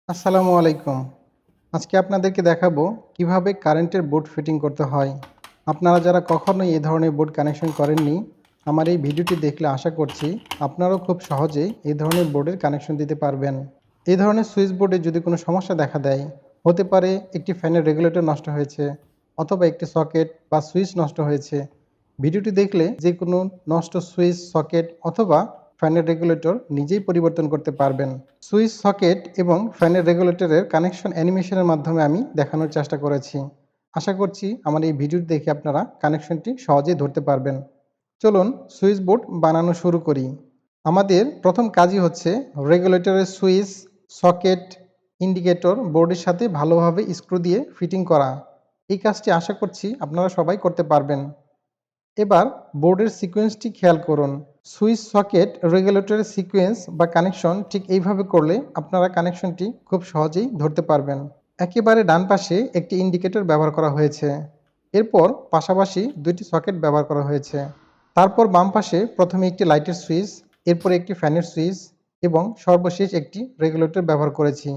আসসালামু আলাইকুম। আজকে আপনাদেরকে দেখাবো কিভাবে কারেন্টের বোর্ড ফিটিং করতে হয়। আপনারা যারা কখনোই এই ধরনের বোর্ড কানেকশন করেননি, আমার এই ভিডিওটি দেখলে আশা করছি আপনারাও খুব সহজেই এই ধরনের বোর্ডের কানেকশন দিতে পারবেন। এই ধরনের সুইচ বোর্ডে যদি কোনো সমস্যা দেখা দেয়, হতে পারে একটি ফ্যানের রেগুলেটর নষ্ট হয়েছে অথবা একটি সকেট বা সুইচ নষ্ট হয়েছে। ভিডিওটি দেখলে যে কোনো নষ্ট সুইচ, সকেট অথবা ফ্যানের রেগুলেটর নিজেই পরিবর্তন করতে পারবেন। সুইচ, সকেট এবং ফ্যানের রেগুলেটরের কানেকশন অ্যানিমেশনের মাধ্যমে আমি দেখানোর চেষ্টা করেছি। আশা করছি আমার এই ভিডিওটি দেখে আপনারা কানেকশনটি সহজেই ধরতে পারবেন। চলুন সুইচ বোর্ড বানানো শুরু করি। আমাদের প্রথম কাজই হচ্ছে রেগুলেটরের সুইচ, সকেট, ইন্ডিকেটর বোর্ডের সাথে ভালোভাবে স্ক্রু দিয়ে ফিটিং করা। এই কাজটি আশা করছি আপনারা সবাই করতে পারবেন। এবার বোর্ডের সিকোয়েন্সটি খেয়াল করুন। সুইচ, সকেট, রেগুলেটরের সিকোয়েন্স বা কানেকশন ঠিক এইভাবে করলে আপনারা কানেকশনটি খুব সহজেই ধরতে পারবেন। একেবারে ডান পাশে একটি ইন্ডিকেটর ব্যবহার করা হয়েছে। এরপর পাশাপাশি দুইটি সকেট ব্যবহার করা হয়েছে। তারপর বাম পাশে প্রথমে একটি লাইটের সুইচ, এরপর একটি ফ্যানের সুইচ এবং সর্বশেষ একটি রেগুলেটর ব্যবহার করেছি।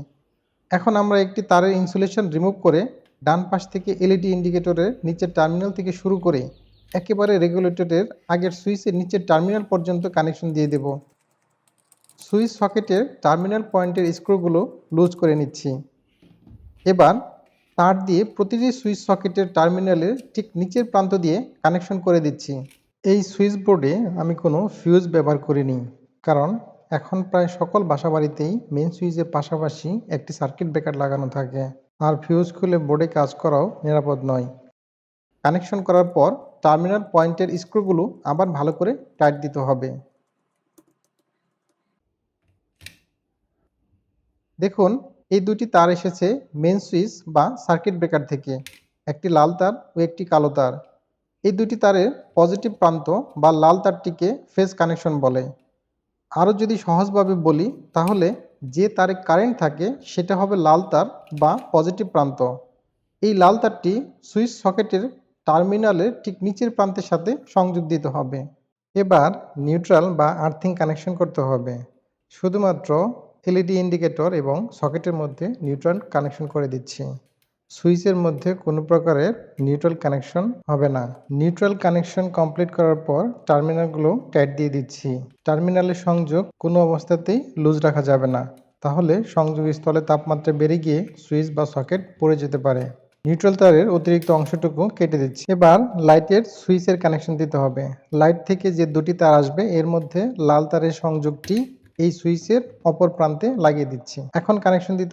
এখন আমরা একটি তারের ইনসুলেশন রিমুভ করে ডান পাশ থেকে এলইডি ইন্ডিকেটরের নিচের টার্মিনাল থেকে শুরু করে একেবারে রেগুলেটরের আগের সুইচের নিচের টার্মিনাল পর্যন্ত কানেকশন দিয়ে দেব। সুইচ সকেটের টার্মিনাল পয়েন্টের স্ক্রুগুলো লুজ করে নিচ্ছি। এবার তার দিয়ে প্রতিটি সুইচ সকেটের টার্মিনালের ঠিক নিচের প্রান্ত দিয়ে কানেকশন করে দিচ্ছি। এই সুইচ বোর্ডে আমি কোনো ফিউজ ব্যবহার করিনি, কারণ এখন প্রায় সকল বাসাবাড়িতেই মেইন সুইচের পাশাপাশি একটি সার্কিট ব্রেকার লাগানো থাকে, আর ফিউজ খুলে বোর্ডে কাজ করাও নিরাপদ নয়। কানেকশন করার পর টার্মিনাল পয়েন্টের স্ক্রুগুলো আবার ভালো করে টাইট দিতে হবে। দেখুন, এই দুটি তার এসেছে মেইন সুইচ বা সার্কিট ব্রেকার থেকে, একটি লাল তার ও একটি কালো তার। এই দুটি তারের পজিটিভ প্রান্ত বা লাল তারটিকে ফেজ কানেকশন বলে। আরও যদি সহজভাবে বলি, তাহলে যে তারে কারেন্ট থাকে সেটা হবে লাল তার বা পজিটিভ প্রান্ত। এই লাল তারটি সুইচ সকেটের টার্মিনালের ঠিক নিচের প্রান্তের সাথে সংযোগ দিতে হবে। এবার নিউট্রাল বা আর্থিং কানেকশন করতে হবে। শুধুমাত্র এলইডি ইন্ডিকেটর এবং সকেটের মধ্যে নিউট্রাল কানেকশন করে দিচ্ছি। সুইচের মধ্যে কোনো প্রকারের নিউট্রাল কানেকশন হবে না। নিউট্রাল কানেকশন কমপ্লিট করার পর টার্মিনালগুলো টাইট দিয়ে দিচ্ছি। টার্মিনালের সংযোগ কোনো অবস্থাতেই লুজ রাখা যাবে না, তাহলে সংযোগস্থলে তাপমাত্রা বেড়ে গিয়ে সুইচ বা সকেট পড়ে যেতে পারে। নিউট্রাল তারের অতিরিক্ত অংশটুকু কেটে দিচ্ছি। এবার লাইটের সুইচের কানেকশন দিতে হবে। লাইট থেকে যে দুটি তার আসবে, এর মধ্যে লাল তারের সংযোগটি এই সুইচের অপর প্রান্তে লাগিয়ে দিচ্ছি। এখন কানেকশন দিতে